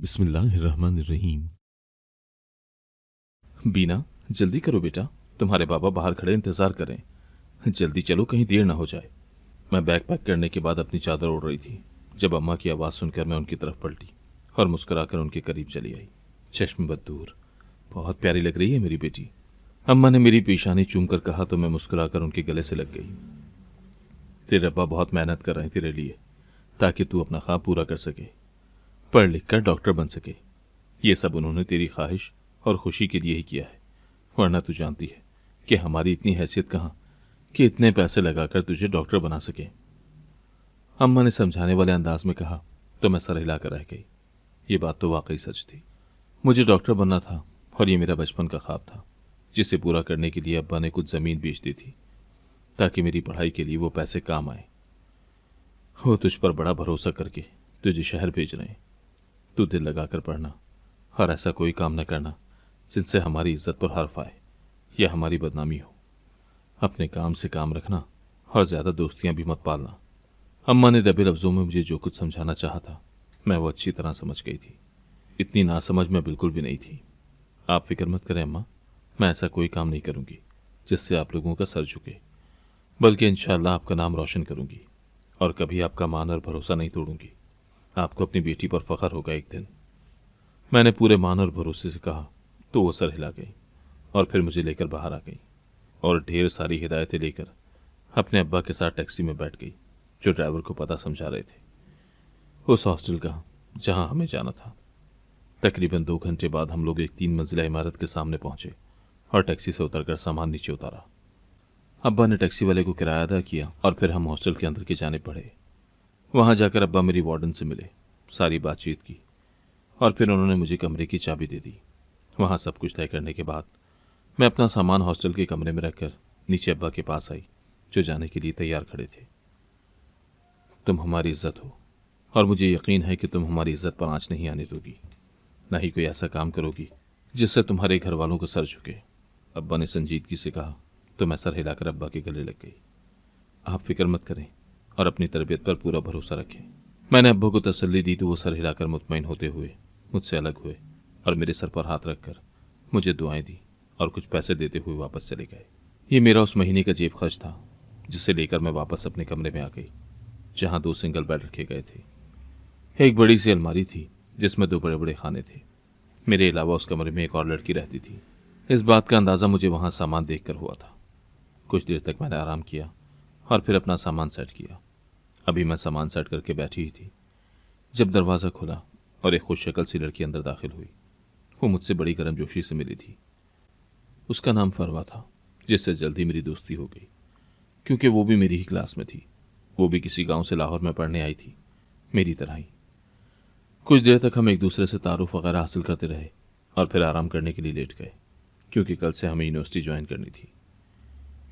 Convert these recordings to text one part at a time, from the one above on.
बिस्मिल्लाहिर्रहमानिर्रहीम। बीना, जल्दी करो बेटा, तुम्हारे बाबा बाहर खड़े इंतजार कर रहे हैं। जल्दी चलो, कहीं देर ना हो जाए। मैं बैग पैक करने के बाद अपनी चादर ओढ़ रही थी जब अम्मा की आवाज़ सुनकर मैं उनकी तरफ पलटी और मुस्कुराकर उनके करीब चली आई। चश्म बदूर, बहुत प्यारी लग रही है मेरी बेटी। अम्मा ने मेरी पेशानी चूम कर कहा तो मैं मुस्कुराकर उनके गले से लग गई। तेरे अब्बा बहुत मेहनत कर रहे हैं तेरे लिए, ताकि तू अपना ख्वाब पूरा कर सके, पढ़ लिख कर डॉक्टर बन सके। ये सब उन्होंने तेरी ख्वाहिश और खुशी के लिए ही किया है, वरना तू जानती है कि हमारी इतनी हैसियत कहाँ कि इतने पैसे लगाकर तुझे डॉक्टर बना सके। अम्मा ने समझाने वाले अंदाज में कहा तो मैं सर हिलाकर रह गई। ये बात तो वाकई सच थी। मुझे डॉक्टर बनना था और ये मेरा बचपन का ख्वाब था, जिसे पूरा करने के लिए अब्बा ने कुछ ज़मीन बेच दी थी ताकि मेरी पढ़ाई के लिए वो पैसे काम आए। वो तुझ पर बड़ा भरोसा करके तुझे शहर भेज रहे हैं। तू दिल लगाकर पढ़ना और ऐसा कोई काम न करना जिनसे हमारी इज्जत पर हर्फ आए या हमारी बदनामी हो। अपने काम से काम रखना और ज़्यादा दोस्तियां भी मत पालना। अम्मा ने दबे लफ्ज़ों में मुझे जो कुछ समझाना चाहा था मैं वो अच्छी तरह समझ गई थी। इतनी नासमझ मैं बिल्कुल भी नहीं थी। आप फिक्र मत करें अम्मा, मैं ऐसा कोई काम नहीं करूंगी जिससे आप लोगों का सर झुके, बल्कि इंशाअल्लाह आपका नाम रोशन करूंगी और कभी आपका मान और भरोसा नहीं तोड़ूंगी। आपको अपनी बेटी पर फख्र होगा एक दिन। मैंने पूरे मान और भरोसे से कहा तो वो सर हिला गई और फिर मुझे लेकर बाहर आ गई और ढेर सारी हिदायतें लेकर अपने अब्बा के साथ टैक्सी में बैठ गई, जो ड्राइवर को पता समझा रहे थे उस हॉस्टल का जहां हमें जाना था। तकरीबन 2 घंटे बाद हम लोग एक 3 मंजिला इमारत के सामने पहुंचे और टैक्सी से उतरकर सामान नीचे उतारा। अब्बा ने टैक्सी वाले को किराया अदा किया और फिर हम हॉस्टल के अंदर की जाने पड़े। वहां जाकर अब्बा मेरी वार्डन से मिले, सारी बातचीत की और फिर उन्होंने मुझे कमरे की चाबी दे दी। वहां सब कुछ तय करने के बाद मैं अपना सामान हॉस्टल के कमरे में रखकर नीचे अब्बा के पास आई, जो जाने के लिए तैयार खड़े थे। तुम हमारी इज्जत हो और मुझे यकीन है कि तुम हमारी इज्जत पर आंच नहीं आने दोगी, ना ही कोई ऐसा काम करोगी जिससे तुम्हारे घर वालों को सर झुके। अब्बा ने संजीदगी से कहा तो मैं सर हिलाकर अब्बा के गले लग गई। आप फिक्र मत करें और अपनी तरबियत पर पूरा भरोसा रखें। मैंने अब्बा को तसल्ली दी तो वो सर हिलाकर मुतमईन होते हुए मुझसे अलग हुए और मेरे सर पर हाथ रखकर मुझे दुआएं दी और कुछ पैसे देते हुए वापस चले गए। ये मेरा उस महीने का जेब खर्च था, जिसे लेकर मैं वापस अपने कमरे में आ गई, जहां 2 सिंगल बेड रखे गए थे। एक बड़ी सी अलमारी थी जिसमें 2 बड़े बड़े खाने थे। मेरे अलावा उस कमरे में एक और लड़की रहती थी। इस बात का अंदाज़ा मुझे वहां सामान देखकर हुआ था। कुछ देर तक मैंने आराम किया और फिर अपना सामान सेट किया। अभी मैं सामान सेट करके बैठी ही थी जब दरवाज़ा खुला और एक खुश शक्ल सी लड़की अंदर दाखिल हुई। वो मुझसे बड़ी गर्मजोशी से मिली थी। उसका नाम फरवा था, जिससे जल्दी मेरी दोस्ती हो गई, क्योंकि वो भी मेरी ही क्लास में थी। वो भी किसी गांव से लाहौर में पढ़ने आई थी, मेरी तरह ही। कुछ देर तक हम एक दूसरे से तारुफ वगैरह हासिल करते रहे और फिर आराम करने के लिए लेट गए, क्योंकि कल से हमें यूनिवर्सिटी ज्वाइन करनी थी।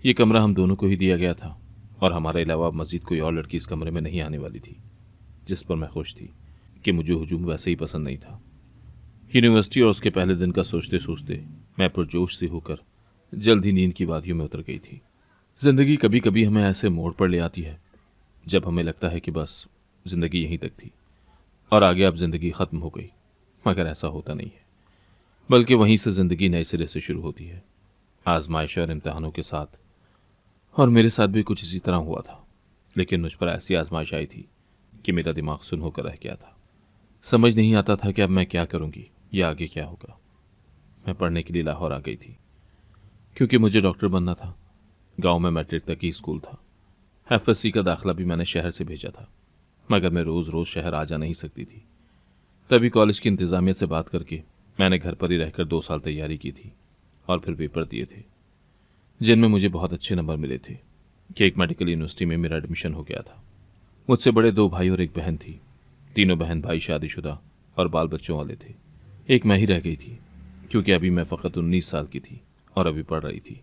ये कमरा हम दोनों को ही दिया गया था और हमारे अलावा मजीद कोई और लड़की इस कमरे में नहीं आने वाली थी, जिस पर मैं खुश थी कि मुझे हुजूम वैसे ही पसंद नहीं था। यूनिवर्सिटी और उसके पहले दिन का सोचते सोचते मैं पुरजोश से होकर जल्द ही नींद की वादियों में उतर गई थी। जिंदगी कभी कभी हमें ऐसे मोड़ पर ले आती है जब हमें लगता है कि बस जिंदगी यहीं तक थी और आगे अब जिंदगी खत्म हो गई, मगर ऐसा होता नहीं है, बल्कि वहीं से जिंदगी नए सिरे से शुरू होती है, आजमाइश और इम्तहानों के साथ। और मेरे साथ भी कुछ इसी तरह हुआ था, लेकिन मुझ पर ऐसी आजमाइश आई थी कि मेरा दिमाग सुन होकर रह गया था। समझ नहीं आता था कि अब मैं क्या करूंगी या आगे क्या होगा। मैं पढ़ने के लिए लाहौर आ गई थी, क्योंकि मुझे डॉक्टर बनना था। गांव में मैट्रिक तक ही स्कूल था। एफएससी का दाखिला भी मैंने शहर से भेजा था, मगर मैं रोज़ रोज़ शहर आ जा नहीं सकती थी। तभी कॉलेज की इंतज़ामिया से बात करके मैंने घर पर ही रहकर 2 साल तैयारी की थी और फिर पेपर दिए थे, जिनमें मुझे बहुत अच्छे नंबर मिले थे कि एक मेडिकल यूनिवर्सिटी में मेरा एडमिशन हो गया था। मुझसे बड़े 2 भाई और एक बहन थी। तीनों बहन भाई शादीशुदा और बाल बच्चों वाले थे। एक मैं ही रह गई थी, क्योंकि अभी मैं फ़कत 19 साल की थी और अभी पढ़ रही थी।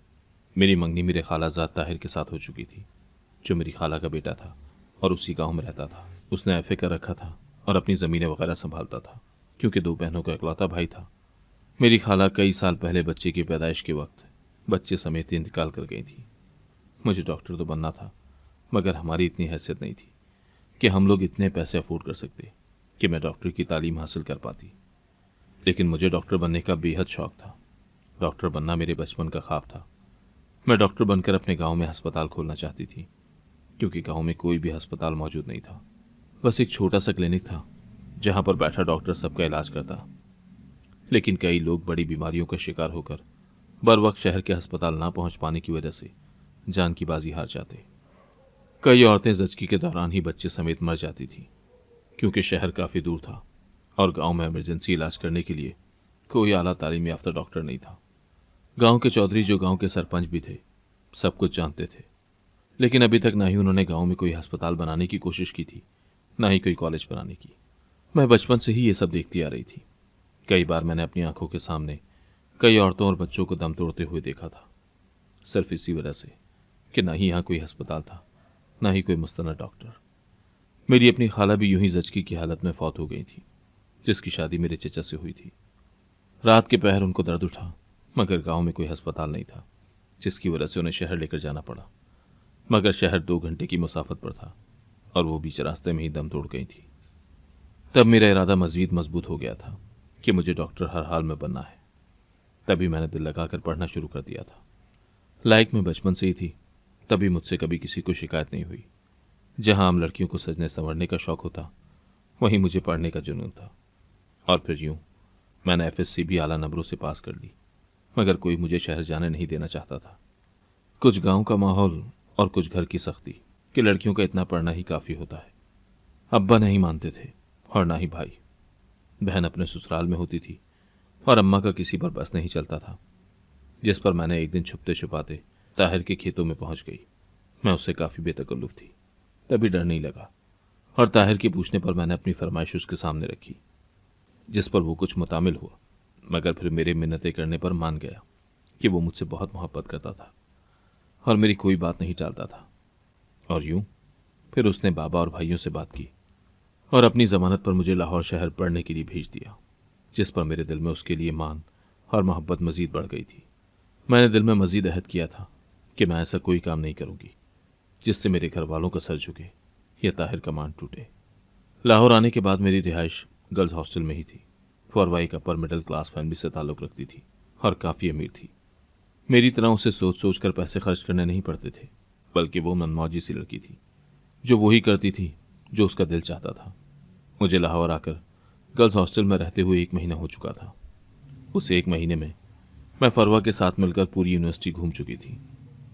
मेरी मंगनी मेरे खालाजाद ताहिर के साथ हो चुकी थी, जो मेरी खाला का बेटा था और उसी गांव में रहता था। उसने एफए कर रखा था और अपनी ज़मीनें वगैरह संभालता था, क्योंकि 2 बहनों का इकलौता भाई था। मेरी खाला कई साल पहले बच्चे की पैदाइश के वक्त बच्चे समेत इंतकाल कर गई थी। मुझे डॉक्टर तो बनना था, मगर हमारी इतनी हैसियत नहीं थी कि हम लोग इतने पैसे अफोर्ड कर सकते। कि मैं डॉक्टर की तालीम हासिल कर पाती, लेकिन मुझे डॉक्टर बनने का बेहद शौक था। डॉक्टर बनना मेरे बचपन का ख्वाब था। मैं डॉक्टर बनकर अपने गांव में अस्पताल खोलना चाहती थी, क्योंकि गांव में कोई भी अस्पताल मौजूद नहीं था। बस एक छोटा सा क्लिनिक था जहां पर बैठा डॉक्टर सबका इलाज करता। लेकिन कई लोग बड़ी बीमारियों का शिकार होकर बर वक्त शहर के अस्पताल ना पहुंच पाने की वजह से जान की बाजी हार जाते। कई औरतें जचकी के दौरान ही बच्चे समेत मर जाती थी, क्योंकि शहर काफ़ी दूर था और गांव में इमरजेंसी इलाज करने के लिए कोई आला तालीम याफ्ता डॉक्टर नहीं था। गांव के चौधरी, जो गांव के सरपंच भी थे, सब कुछ जानते थे, लेकिन अभी तक ना ही उन्होंने गांव में कोई अस्पताल बनाने की कोशिश की थी, ना ही कोई कॉलेज बनाने की। मैं बचपन से ही ये सब देखती आ रही थी। कई बार मैंने अपनी आंखों के सामने कई औरतों और बच्चों को दम तोड़ते हुए देखा था, सिर्फ इसी वजह से कि ना ही यहाँ कोई अस्पताल था, ना ही कोई मुस्तनद डॉक्टर। मेरी अपनी खाला भी यूं ही जचकी की हालत में फौत हो गई थी, जिसकी शादी मेरे चचा से हुई थी। रात के पहर उनको दर्द उठा, मगर गांव में कोई अस्पताल नहीं था, जिसकी वजह से उन्हें शहर लेकर जाना पड़ा। मगर शहर 2 घंटे की मुसाफत पर था और वो बीच रास्ते में ही दम तोड़ गई थी। तब मेरा इरादा मजीद मजबूत हो गया था कि मुझे डॉक्टर हर हाल में बनना है। तभी मैंने दिल लगाकर पढ़ना शुरू कर दिया था। लायक में बचपन से ही थी, तभी मुझसे कभी किसी को शिकायत नहीं हुई। जहां आम लड़कियों को सजने संवरने का शौक होता, वहीं मुझे पढ़ने का जुनून था। और फिर यूं मैंने एफएससी भी आला नंबरों से पास कर ली, मगर कोई मुझे शहर जाने नहीं देना चाहता था। कुछ गांव का माहौल और कुछ घर की सख्ती कि लड़कियों का इतना पढ़ना ही काफ़ी होता है। अब्बा नहीं मानते थे और ना ही भाई। बहन अपने ससुराल में होती थी और अम्मा का किसी पर बस नहीं चलता था, जिस पर मैंने एक दिन छुपते छुपाते ताहिर के खेतों में पहुंच गई। मैं उससे काफ़ी बेतकल्लुफ थी, तभी डर नहीं लगा, और ताहिर के पूछने पर मैंने अपनी फरमाइश उसके सामने रखी, जिस पर वो कुछ मुतामिल हुआ, मगर फिर मेरे मिन्नतें करने पर मान गया कि वो मुझसे बहुत मोहब्बत करता था और मेरी कोई बात नहीं टालता था। और यूं फिर उसने बाबा और भाइयों से बात की और अपनी जमानत पर मुझे लाहौर शहर पढ़ने के लिए भेज दिया, जिस पर मेरे दिल में उसके लिए मान और मोहब्बत मजीद बढ़ गई थी। मैंने दिल में मजीद अहद किया था कि मैं ऐसा कोई काम नहीं करूंगी जिससे मेरे घर वालों का सर झुके या ताहिर का मान टूटे। लाहौर आने के बाद मेरी रिहाइश गर्ल्स हॉस्टल में ही थी। फॉरवा एक अपर मिडिल क्लास फैमिली से ताल्लुक़ रखती थी और काफ़ी अमीर थी। मेरी तरह उसे सोच सोच कर पैसे खर्च करने नहीं पड़ते थे, बल्कि वो मनमौजी सी लड़की थी जो वही करती थी जो उसका दिल चाहता था। मुझे लाहौर आकर गर्ल्स हॉस्टल में रहते हुए 1 महीना हो चुका था। उस 1 महीने में मैं फरवा के साथ मिलकर पूरी यूनिवर्सिटी घूम चुकी थी,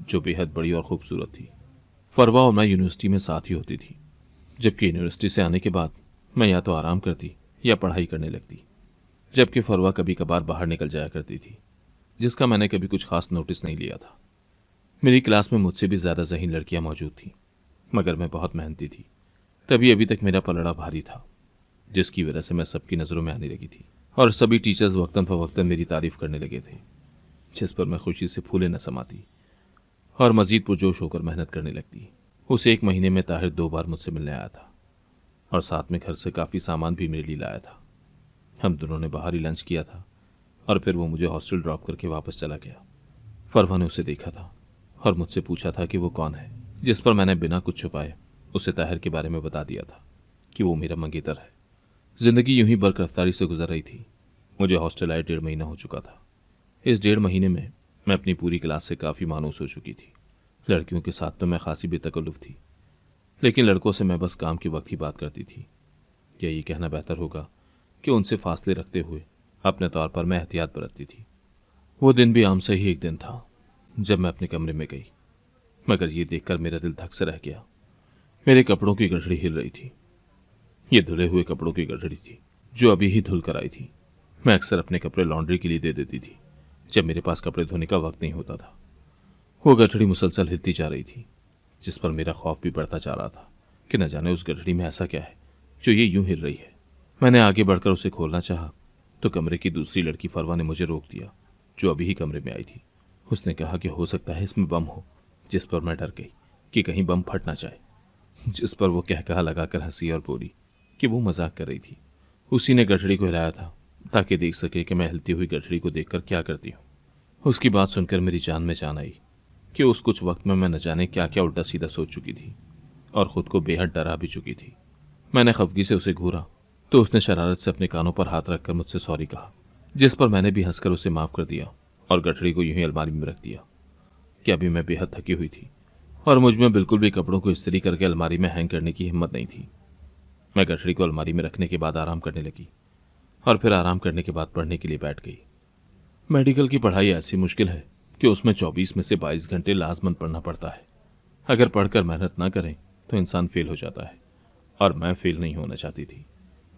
जो बेहद बड़ी और खूबसूरत थी। फरवा और मैं यूनिवर्सिटी में साथ ही होती थी, जबकि यूनिवर्सिटी से आने के बाद मैं या तो आराम करती या पढ़ाई करने लगती, जबकि फरवा कभी कभार बाहर निकल जाया करती थी, जिसका मैंने कभी कुछ खास नोटिस नहीं लिया था। मेरी क्लास में मुझसे भी ज़्यादा ज़हीन लड़कियां मौजूद थीं, मगर मैं बहुत मेहनती थी, तभी अभी तक मेरा पलड़ा भारी था, जिसकी वजह से मैं सबकी नज़रों में आने लगी थी और सभी टीचर्स वक्तन फवक्तन मेरी तारीफ करने लगे थे, जिस पर मैं खुशी से फूले न समाती और मज़ीद पुरजोश होकर मेहनत करने लगती। उस 1 महीने में ताहिर 2 बार मुझसे मिलने आया था और साथ में घर से काफ़ी सामान भी मेरे लिए लाया था। हम दोनों ने बाहर ही लंच किया था और फिर वो मुझे हॉस्टल ड्रॉप करके वापस चला गया। फरवा ने उसे देखा था और मुझसे पूछा था कि वो कौन है, जिस पर मैंने बिना कुछ छुपाए उसे ताहिर के बारे में बता दिया था कि वो मेरा मंगेतर है। जिंदगी यूं ही बरकरफ्तारी से गुजर रही थी। मुझे हॉस्टल आए 1.5 महीना हो चुका था। इस 1.5 महीने में मैं अपनी पूरी क्लास से काफ़ी मानूस हो चुकी थी। लड़कियों के साथ तो मैं खासी बेतकल्लुफ थी, लेकिन लड़कों से मैं बस काम के वक्त ही बात करती थी, या ये कहना बेहतर होगा कि उनसे फासले रखते हुए अपने तौर पर मैं एहतियात बरतती थी। वो दिन भी आम से ही एक दिन था जब मैं अपने कमरे में गई, मगर ये देखकर मेरा दिल धक से रह गया। मेरे कपड़ों की गठड़ी हिल रही थी। ये धुले हुए कपड़ों की गठड़ी थी जो अभी ही धुल कर आई थी। मैं अक्सर अपने कपड़े लॉन्ड्री के लिए दे देती थी जब मेरे पास कपड़े धोने का वक्त नहीं होता था। वो गठड़ी मुसलसल हिलती जा रही थी, जिस पर मेरा खौफ भी बढ़ता जा रहा था कि न जाने उस गठड़ी में ऐसा क्या है जो ये यूं हिल रही है। मैंने आगे बढ़कर उसे खोलना चाहा तो कमरे की दूसरी लड़की फरवा ने मुझे रोक दिया, जो अभी ही कमरे में आई थी। उसने कहा कि हो सकता है इसमें बम हो, जिस पर मैं डर गई कि कहीं बम फट ना जाए, जिस पर वो कहकहा लगाकर हंसी और बोली कि वो मजाक कर रही थी। उसी ने गठड़ी को हिलाया था ताकि देख सके कि मैं हिलती हुई गठड़ी को देखकर क्या करती हूँ। उसकी बात सुनकर मेरी जान में जान आई कि उस कुछ वक्त में मैं न जाने क्या क्या उल्टा सीधा सोच चुकी थी और खुद को बेहद डरा भी चुकी थी। मैंने खफगी से उसे घूरा तो उसने शरारत से अपने कानों पर हाथ रखकर मुझसे सॉरी कहा, जिस पर मैंने भी हंसकर उसे माफ कर दिया और गठड़ी को यूं ही अलमारी में रख दिया कि अभी मैं बेहद थकी हुई थी और मुझ में बिल्कुल भी कपड़ों को इस्त्री करके अलमारी में हैंग करने की हिम्मत नहीं थी। मैं गठड़ी को अलमारी में रखने के बाद आराम करने लगी और फिर आराम करने के बाद पढ़ने के लिए बैठ गई। मेडिकल की पढ़ाई ऐसी मुश्किल है कि उसमें 24 में से 22 घंटे लाजमन पढ़ना पड़ता है। अगर पढ़कर मेहनत ना करें तो इंसान फेल हो जाता है और मैं फेल नहीं होना चाहती थी।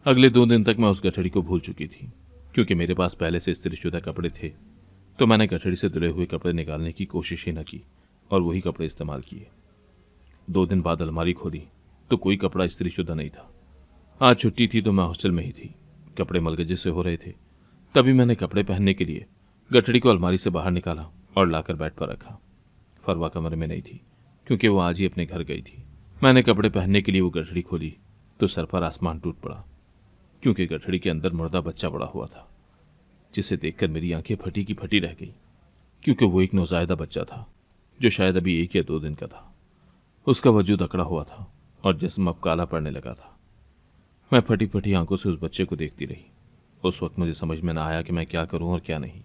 अगले 2 दिन तक मैं उस गठड़ी को भूल चुकी थी। क्योंकि मेरे पास पहले से इस्त्रीशुदा कपड़े थे तो मैंने गठड़ी से धुले हुए कपड़े निकालने की कोशिश ही न की और वही कपड़े इस्तेमाल किए। 2 दिन बाद अलमारी खोली तो कोई कपड़ा इस्त्रीशुदा नहीं था। आज छुट्टी थी तो मैं हॉस्टल में ही थी। कपड़े मलगजे से हो रहे थे। तभी मैंने कपड़े पहनने के लिए गठड़ी को अलमारी से बाहर निकाला और लाकर बेड पर रखा। फरवा कमरे में नहीं थी क्योंकि वो आज ही अपने घर गई थी। मैंने कपड़े पहनने के लिए वो गठड़ी खोली तो सर पर आसमान टूट पड़ा, क्योंकि गठड़ी के अंदर मुर्दा बच्चा पड़ा हुआ था, जिसे देखकर मेरी आंखें फटी की फटी रह गई। क्योंकि वो एक नौजायदा बच्चा था जो शायद अभी 1 या 2 दिन का था। उसका वजूद अकड़ा हुआ था और जिस्म अब काला पड़ने लगा था। मैं फटी फटी आंखों से उस बच्चे को देखती रही। उस वक्त मुझे समझ में ना आया कि मैं क्या करूं और क्या नहीं।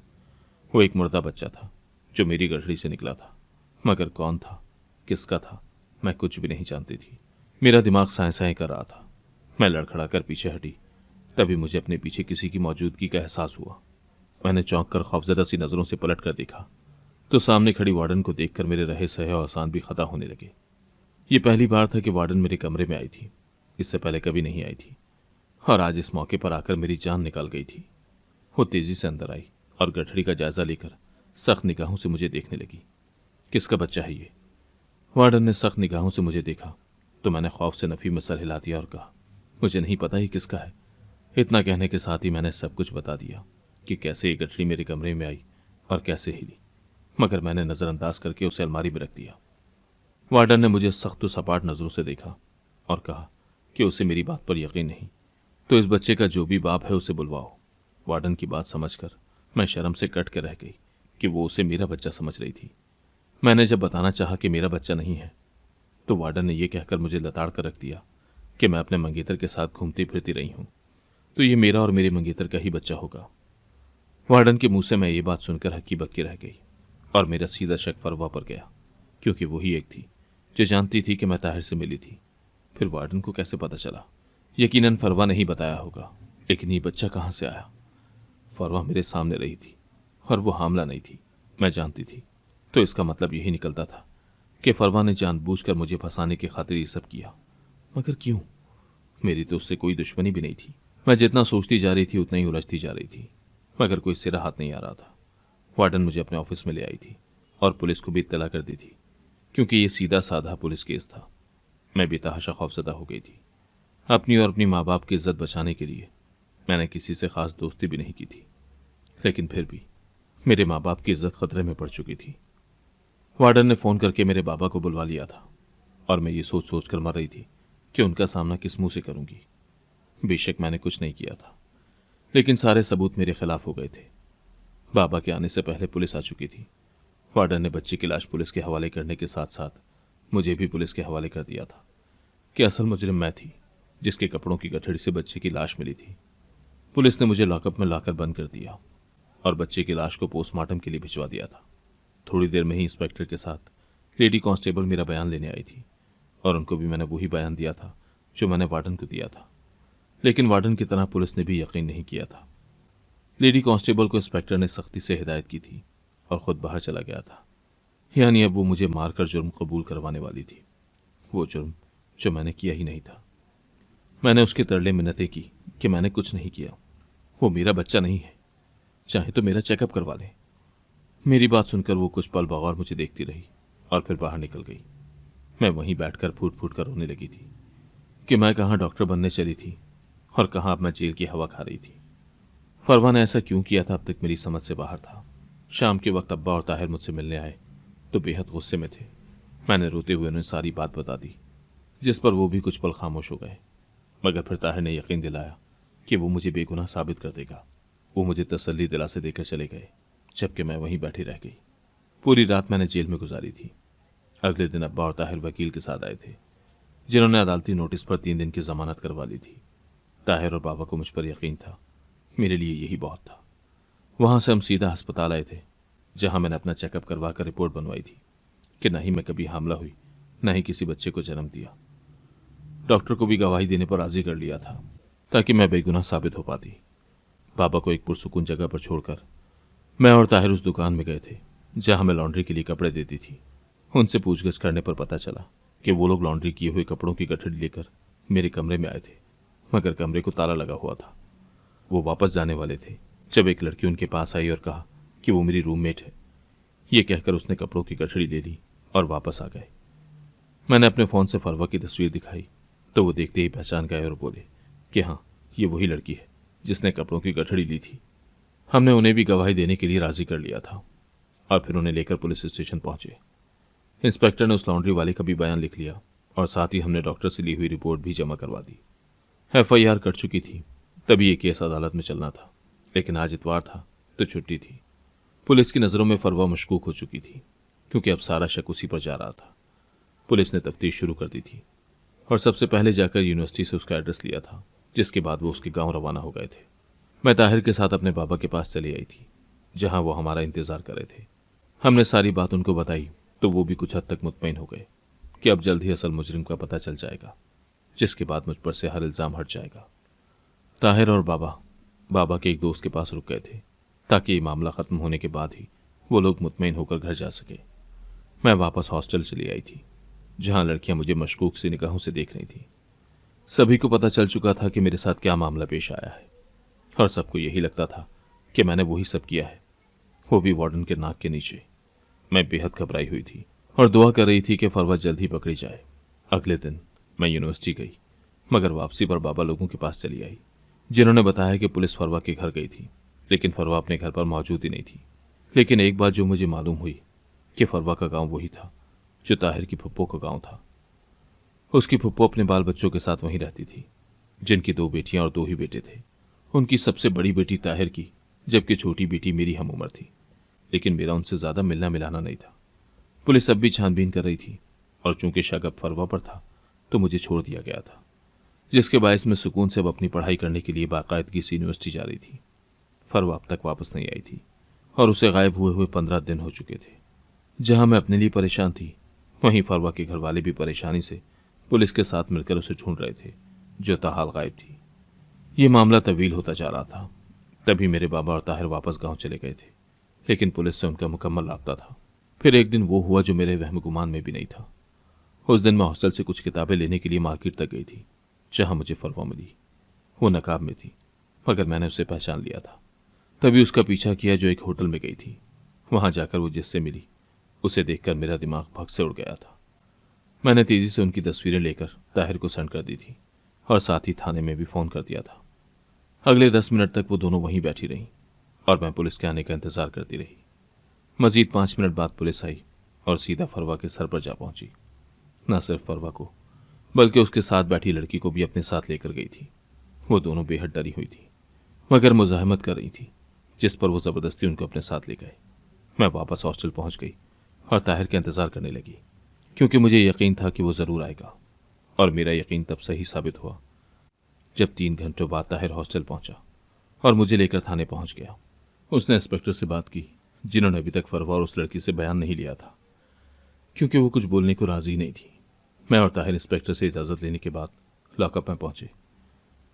वो एक मुर्दा बच्चा था जो मेरी गठड़ी से निकला था, मगर कौन था, किसका था, मैं कुछ भी नहीं जानती थी। मेरा दिमाग साए साए कर रहा था। मैं लड़खड़ा कर पीछे हटी। तभी मुझे अपने पीछे किसी की मौजूदगी का एहसास हुआ। मैंने चौंक कर खौफजदा सी नजरों से पलट कर देखा तो सामने खड़ी वार्डन को देखकर मेरे रहे सहे और आसान भी खता होने लगे। ये पहली बार था कि वार्डन मेरे कमरे में आई थी। इससे पहले कभी नहीं आई थी और आज इस मौके पर आकर मेरी जान निकाल गई थी। वो तेजी से अंदर आई और गठड़ी का जायजा लेकर सख्त निगाहों से मुझे देखने लगी। किसका बच्चा है ये? वार्डन ने सख्त निगाहों से मुझे देखा तो मैंने खौफ से नफी में सर हिला दिया और कहा, मुझे नहीं पता ही किसका है। इतना कहने के साथ ही मैंने सब कुछ बता दिया कि कैसे ये गठड़ी मेरे कमरे में आई और कैसे हिली, मगर मैंने नज़रअंदाज करके उसे अलमारी में रख दिया। वार्डन ने मुझे सख्त सपाट नज़रों से देखा और कहा कि उसे मेरी बात पर यकीन नहीं, तो इस बच्चे का जो भी बाप है उसे बुलवाओ। वार्डन की बात समझकर मैं शर्म से कट कर रह गई कि वो उसे मेरा बच्चा समझ रही थी। मैंने जब बताना चाहा कि मेरा बच्चा नहीं है तो वार्डन ने यह कहकर मुझे लताड़ कर रख दिया कि मैं अपने मंगेतर के साथ घूमती फिरती रही हूं, तो ये मेरा और मेरे मंगेतर का ही बच्चा होगा। वार्डन के मुंह से मैं ये बात सुनकर हक्की बक्की रह गई और मेरा सीधा शक फरवा पर गया, क्योंकि वही एक थी जो जानती थी कि मैं ताहिर से मिली थी। फिर वार्डन को कैसे पता चला? यकीनन फरवा नहीं बताया होगा, लेकिन ये बच्चा कहाँ से आया? फरवा मेरे सामने रही थी और वो हामला नहीं थी, मैं जानती थी। तो इसका मतलब यही निकलता था कि फरवा ने जानबूझकर मुझे फंसाने की खातिर ये सब किया। मगर क्यों? मेरी तो उससे कोई दुश्मनी भी नहीं थी। मैं जितना सोचती जा रही थी उतना ही उलझती जा रही थी, मगर कोई सिरा हाथ नहीं आ रहा था। वार्डन मुझे अपने ऑफिस में ले आई थी और पुलिस को भी इत्तला कर दी थी, क्योंकि ये सीधा साधा पुलिस केस था। मैं बेतहाशा खौफजदा हो गई थी। अपनी और अपनी माँ बाप की इज्जत बचाने के लिए मैंने किसी से खास दोस्ती भी नहीं की थी, लेकिन फिर भी मेरे माँ बाप की इज्जत खतरे में पड़ चुकी थी। वार्डन ने फ़ोन करके मेरे बाबा को बुलवा लिया था और मैं ये सोच सोच कर मर रही थी कि उनका सामना किस मुंह से करूंगी। बेशक मैंने कुछ नहीं किया था, लेकिन सारे सबूत मेरे खिलाफ हो गए थे। बाबा के आने से पहले पुलिस आ चुकी थी। वार्डन ने बच्ची की लाश पुलिस के हवाले करने के साथ साथ मुझे भी पुलिस के हवाले कर दिया था कि असल मुजरिम मैं थी, जिसके कपड़ों की गठड़ी से बच्चे की लाश मिली थी। पुलिस ने मुझे लॉकअप में लाकर बंद कर दिया और बच्चे की लाश को पोस्टमार्टम के लिए भिजवा दिया था। थोड़ी देर में ही इंस्पेक्टर के साथ लेडी कांस्टेबल मेरा बयान लेने आई थी और उनको भी मैंने वही बयान दिया था जो मैंने वार्डन को दिया था, लेकिन वार्डन की तरह पुलिस ने भी यकीन नहीं किया था। लेडी कांस्टेबल को इंस्पेक्टर ने सख्ती से हिदायत की थी और खुद बाहर चला गया था, यानी अब वो मुझे मारकर जुर्म कबूल करवाने वाली थी, वो जुर्म जो मैंने किया ही नहीं था। मैंने उसके तरले मिन्नतें की कि मैंने कुछ नहीं किया, वो मेरा बच्चा नहीं है, चाहे तो मेरा चेकअप करवा ले। मेरी बात सुनकर वो कुछ पल बगौर मुझे देखती रही और फिर बाहर निकल गई। मैं वहीं बैठकर फूट फूट कर रोने लगी थी कि मैं कहाँ डॉक्टर बनने चली थी और कहाँ अब मैं जेल की हवा खा रही थी। फरवा ने ऐसा क्यों किया था अब तक मेरी समझ से बाहर था। शाम के वक्त अब्बा और ताहिर मुझसे मिलने आए तो बेहद गुस्से में थे। मैंने रोते हुए उन्हें सारी बात बता दी, जिस पर वो भी कुछ पल खामोश हो गए, मगर फिर ताहिर ने यकीन दिलाया कि वो मुझे बेगुनाह साबित कर देगा। वो मुझे तसल्ली दिलासे देकर चले गए, जबकि मैं वहीं बैठी रह गई। पूरी रात मैंने जेल में गुजारी थी। अगले दिन अब्बा और ताहिर वकील के साथ आए थे, जिन्होंने अदालती नोटिस पर 3 दिन की जमानत करवा ली थी। ताहिर और बाबा को मुझ पर यकीन था। मेरे लिए यही बहुत था। वहां से हम सीधा अस्पताल आए थे, जहां मैंने अपना चेकअप करवा कर रिपोर्ट बनवाई थी कि न ही मैं कभी हामला हुई, न ही किसी बच्चे को जन्म दिया। डॉक्टर को भी गवाही देने पर राजी कर लिया था ताकि मैं बेगुनाह साबित हो पाती। बाबा को एक पुरसुकून जगह पर छोड़कर मैं और ताहिर उस दुकान में गए थे जहां मैं लॉन्ड्री के लिए कपड़े देती थी। उनसे पूछगछ करने पर पता चला कि वो लोग लॉन्ड्री किए हुए कपड़ों की गठरी लेकर मेरे कमरे में आए थे, मगर कमरे को ताला लगा हुआ था। वो वापस जाने वाले थे जब एक लड़की उनके पास आई और कहा कि वो मेरी रूममेट है। ये कहकर उसने कपड़ों की गठरी ले ली और वापस आ गए। मैंने अपने फ़ोन से फरवा की तस्वीर दिखाई तो वो देखते ही पहचान गए और बोले कि हाँ, ये वही लड़की है जिसने कपड़ों की गठरी ली थी। हमने उन्हें भी गवाही देने के लिए राजी कर लिया था और फिर उन्हें लेकर पुलिस स्टेशन पहुंचे। इंस्पेक्टर ने उस लॉन्ड्री वाले का भी बयान लिख लिया और साथ ही हमने डॉक्टर से ली हुई रिपोर्ट भी जमा करवा दी। FIR कट चुकी थी, तभी ये केस अदालत में चलना था, लेकिन आज इतवार था तो छुट्टी थी। पुलिस की नज़रों में फरवा मशकूक हो चुकी थी क्योंकि अब सारा शक उसी पर जा रहा था। पुलिस ने तफ्तीश शुरू कर दी थी और सबसे पहले जाकर यूनिवर्सिटी से उसका एड्रेस लिया था, जिसके बाद वो उसके गांव रवाना हो गए थे। मैं ताहिर के साथ अपने बाबा के पास चली आई थी जहां वो हमारा इंतजार कर रहे थे। हमने सारी बात उनको बताई तो वो भी कुछ हद तक मुतमईन हो गए कि अब जल्द ही असल मुजरिम का पता चल जाएगा, जिसके बाद मुझ पर से हर इल्ज़ाम हट जाएगा। ताहिर और बाबा के एक दोस्त के पास रुक गए थे ताकि ये मामला ख़त्म होने के बाद ही वो लोग मुतमईन होकर घर जा सके। मैं वापस हॉस्टल चली आई थी जहां लड़कियां मुझे मशकूक सी निगाहों से देख रही थी। सभी को पता चल चुका था कि मेरे साथ क्या मामला पेश आया है और सबको यही लगता था कि मैंने वही सब किया है, वो भी वार्डन के नाक के नीचे। मैं बेहद घबराई हुई थी और दुआ कर रही थी कि फरवा जल्द ही पकड़ी जाए। अगले दिन मैं यूनिवर्सिटी गई, मगर वापसी पर बाबा लोगों के पास चली आई, जिन्होंने बताया कि पुलिस फरवा के घर गई थी, लेकिन फरवा अपने घर पर मौजूद ही नहीं थी। लेकिन एक बात जो मुझे मालूम हुई कि फरवा का गांव वही था जो ताहिर की फुप्पो का गांव था। उसकी फुप्पो अपने बाल बच्चों के साथ वहीं रहती थी, जिनकी 2 बेटियां और 2 ही बेटे थे। उनकी सबसे बड़ी बेटी ताहिर की, जबकि छोटी बेटी मेरी हम उम्र थी, लेकिन मेरा उनसे ज्यादा मिलना मिलाना नहीं था। पुलिस अब भी छानबीन कर रही थी और चूंकि शक अब फरवा पर था तो मुझे छोड़ दिया गया था, जिसके बायस मैं सुकून से अब अपनी पढ़ाई करने के लिए बाकायदगी से यूनिवर्सिटी जा रही थी। फरवा अब तक वापस नहीं आई थी और उसे गायब हुए 15 दिन हो चुके थे। जहां मैं अपने लिए परेशान थी, वहीं फरवा के घर वाले भी परेशानी से पुलिस के साथ मिलकर उसे ढूंढ रहे थे, जो ताहाल गायब थी। ये मामला तवील होता जा रहा था। तभी मेरे बाबा और ताहिर वापस गांव चले गए थे, लेकिन पुलिस से उनका मुकम्मल राब्ता था। फिर एक दिन वो हुआ जो मेरे वहम गुमान में भी नहीं था। उस दिन मैं हॉस्टल से कुछ किताबें लेने के लिए मार्केट तक गई थी, जहां मुझे फरवा मिली। वो नकाब में थी, मगर मैंने उसे पहचान लिया था। तभी उसका पीछा किया जो एक होटल में गई थी। वहां जाकर वो जिससे मिली, उसे देखकर मेरा दिमाग भग से उड़ गया था। मैंने तेजी से उनकी तस्वीरें लेकर ताहिर को सेंड कर दी थी और साथ ही थाने में भी फ़ोन कर दिया था। अगले 10 मिनट तक वो दोनों वहीं बैठी रहीं और मैं पुलिस के आने का इंतजार करती रही। मजीद 5 मिनट बाद पुलिस आई और सीधा फरवा के सर पर जा पहुंची। न सिर्फ फरवा को, बल्कि उसके साथ बैठी लड़की को भी अपने साथ लेकर गई थी। वो दोनों बेहद डरी हुई थी, मगर मुजाहिमत कर रही थी, जिस पर वो ज़बरदस्ती उनको अपने साथ ले गए। मैं वापस हॉस्टल पहुंच गई और ताहिर का इंतज़ार करने लगी, क्योंकि मुझे यकीन था कि वो ज़रूर आएगा। और मेरा यकीन तब सही साबित हुआ जब 3 घंटों बाद ताहिर हॉस्टल पहुंचा और मुझे लेकर थाने पहुंच गया। उसने इंस्पेक्टर से बात की, जिन्होंने अभी तक फरवा और उस लड़की से बयान नहीं लिया था, क्योंकि वो कुछ बोलने को राजी नहीं थी। मैं और ताहिर इंस्पेक्टर से इजाज़त लेने के बाद लॉकअप में पहुंचे,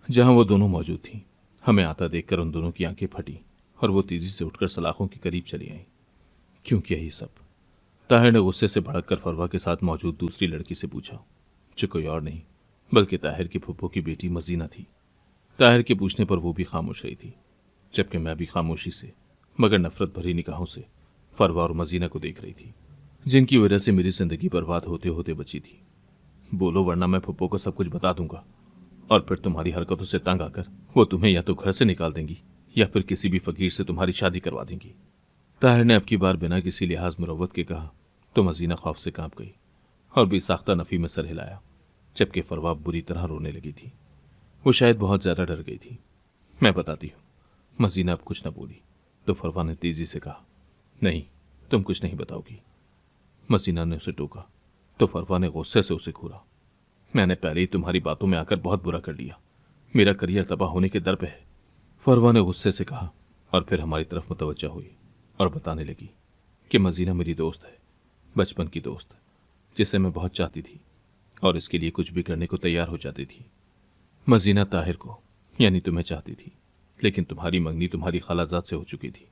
जहां वो दोनों मौजूद थीं। हमें आता देखकर उन दोनों की आंखें फटी और वो तेजी से उठकर सलाखों के करीब चली आईं। क्यों किया ये सब? ताहिर ने गुस्से से भड़ककर फरवा के साथ मौजूद दूसरी लड़की से पूछा, जो कोई और नहीं बल्कि ताहिर की फुप्पो की बेटी मजीना थी। ताहिर के पूछने पर वो भी खामोश रही थी, जबकि मैं भी खामोशी से मगर नफरत भरी निगाहों से फरवा और मजीना को देख रही थी, जिनकी वजह से मेरी जिंदगी बर्बाद होते होते बची थी। बोलो, वरना मैं फुप्पो को सब कुछ बता दूंगा और फिर तुम्हारी हरकतों से तंग आकर वो तुम्हें या तो घर से निकाल देंगी या फिर किसी भी फकीर से तुम्हारी शादी करवा देंगी। ताहिर ने अब की बार बिना किसी लिहाज मुरव्वत के कहा तो मजीना खौफ से कांप गई और बेसाख्ता नफी में सर हिलाया, जबकि फरवा बुरी तरह रोने लगी थी। वो शायद बहुत ज्यादा डर गई थी। मैं बताती हूँ। मजीना अब कुछ न बोली तो फरवा ने तेजी से कहा, नहीं, तुम कुछ नहीं बताओगी। मजीना ने उसे टोका तो फरवा ने गुस्से से उसे घूरा, मैंने पहले ही तुम्हारी बातों में आकर बहुत बुरा कर लिया। मेरा करियर तबाह होने के दर पे है। फरवा ने गुस्से से कहा और फिर हमारी तरफ मुतवज्जा हुई और बताने लगी कि मजीना मेरी दोस्त है, बचपन की दोस्त, जिसे मैं बहुत चाहती थी और इसके लिए कुछ भी करने को तैयार हो जाती थी। मजीना ताहिर को यानी तुम्हें चाहती थी, लेकिन तुम्हारी मंगनी तुम्हारी खालाजाद से हो चुकी थी,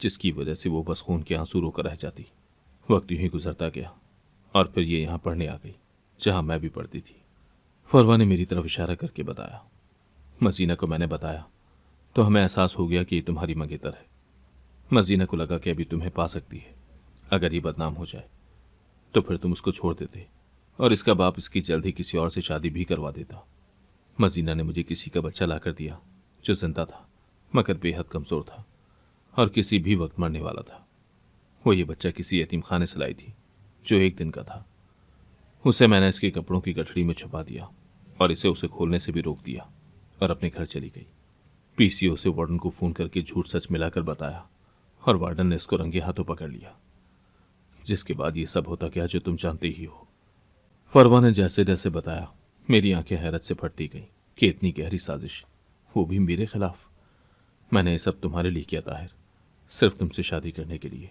जिसकी वजह से वो बस खून के आंसू रोकर रह जाती। वक्त यूं ही गुजरता गया और फिर ये यहाँ पढ़ने आ गई जहां मैं भी पढ़ती थी। फरवा ने मेरी तरफ इशारा करके बताया। मजीना को मैंने बताया तो हमें एहसास हो गया कि ये तुम्हारी मंगेतर है। मजीना को लगा कि अभी तुम्हें पा सकती है। अगर ये बदनाम हो जाए तो फिर तुम उसको छोड़ देते और इसका बाप इसकी जल्द ही किसी और से शादी भी करवा देता। मजीना ने मुझे किसी का बच्चा लाकर दिया जो जिंदा था मगर बेहद कमजोर था और किसी भी वक्त मरने वाला था। वो ये बच्चा किसी यतीम खाने से लाई थी जो एक दिन का था। उसे मैंने इसके कपड़ों की गठड़ी में छुपा दिया और इसे उसे खोलने से भी रोक दिया और अपने घर चली गई। पीसीओ से वार्डन को फोन करके झूठ सच मिलाकर बताया और वार्डन ने इसको रंगे हाथों पकड़ लिया, जिसके बाद ये सब होता गया जो तुम जानते ही हो। फरवा ने जैसे जैसे बताया मेरी आंखें हैरत से फटती गईं कि इतनी गहरी साजिश, वो भी मेरे खिलाफ। मैंने ये सब तुम्हारे लिए किया ताहिर, सिर्फ तुमसे शादी करने के लिए।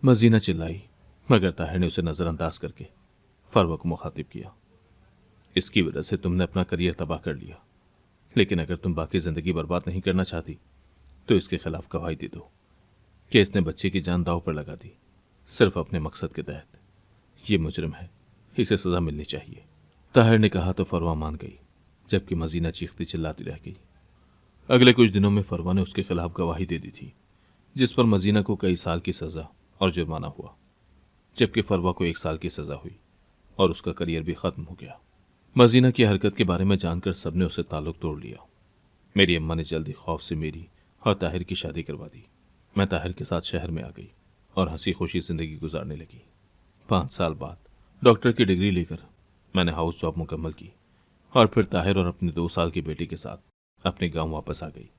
मजीना चिल्लाई मगर ताहिर ने उसे नजरअंदाज करके फरवा को मुखातिब किया। इसकी वजह से तुमने अपना करियर तबाह कर लिया, लेकिन अगर तुम बाकी जिंदगी बर्बाद नहीं करना चाहती तो इसके खिलाफ गवाही दे दो कि इसने बच्चे की जान दांव पर लगा दी सिर्फ अपने मकसद के तहत। ये मुजरिम है, इसे सजा मिलनी चाहिए। ताहिर ने कहा तो फरवा मान गई, जबकि मजीना चीखती चिल्लाती रह गई। अगले कुछ दिनों में फरवा ने उसके खिलाफ गवाही दे दी थी, जिस पर मजीना को कई साल की सजा और जुर्माना हुआ, जबकि फरवा को 1 साल की सजा हुई और उसका करियर भी खत्म हो गया। मजीना की हरकत के बारे में जानकर सबने उसे ताल्लुक तोड़ लिया। मेरी अम्मा ने जल्दी खौफ से मेरी और ताहिर की शादी करवा दी। मैं ताहिर के साथ शहर में आ गई और हंसी खुशी जिंदगी गुजारने लगी। 5 साल बाद डॉक्टर की डिग्री लेकर मैंने हाउस जॉब मुकम्मल की और फिर ताहिर और अपनी 2 साल की बेटी के साथ अपने गांव वापस आ गई,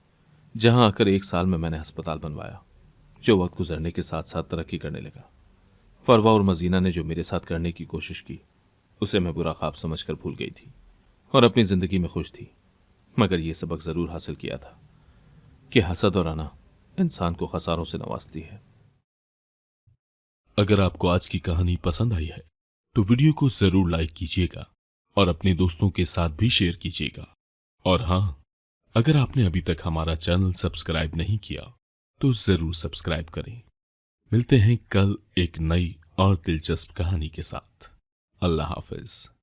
जहां आकर 1 साल में मैंने अस्पताल बनवाया, जो वक्त गुजरने के साथ साथ तरक्की करने लगा। फरवा और मजीना ने जो मेरे साथ करने की कोशिश की उसे मैं बुरा ख्वाब समझकर भूल गई थी और अपनी जिंदगी में खुश थी, मगर यह सबक जरूर हासिल किया था कि हसद और अना इंसान को खसारों से नवाजती है। अगर आपको आज की कहानी पसंद आई है तो वीडियो को जरूर लाइक कीजिएगा और अपने दोस्तों के साथ भी शेयर कीजिएगा। और हाँ, अगर आपने अभी तक हमारा चैनल सब्सक्राइब नहीं किया तो जरूर सब्सक्राइब करें। मिलते हैं कल एक नई और दिलचस्प कहानी के साथ। अल्लाह हाफिज।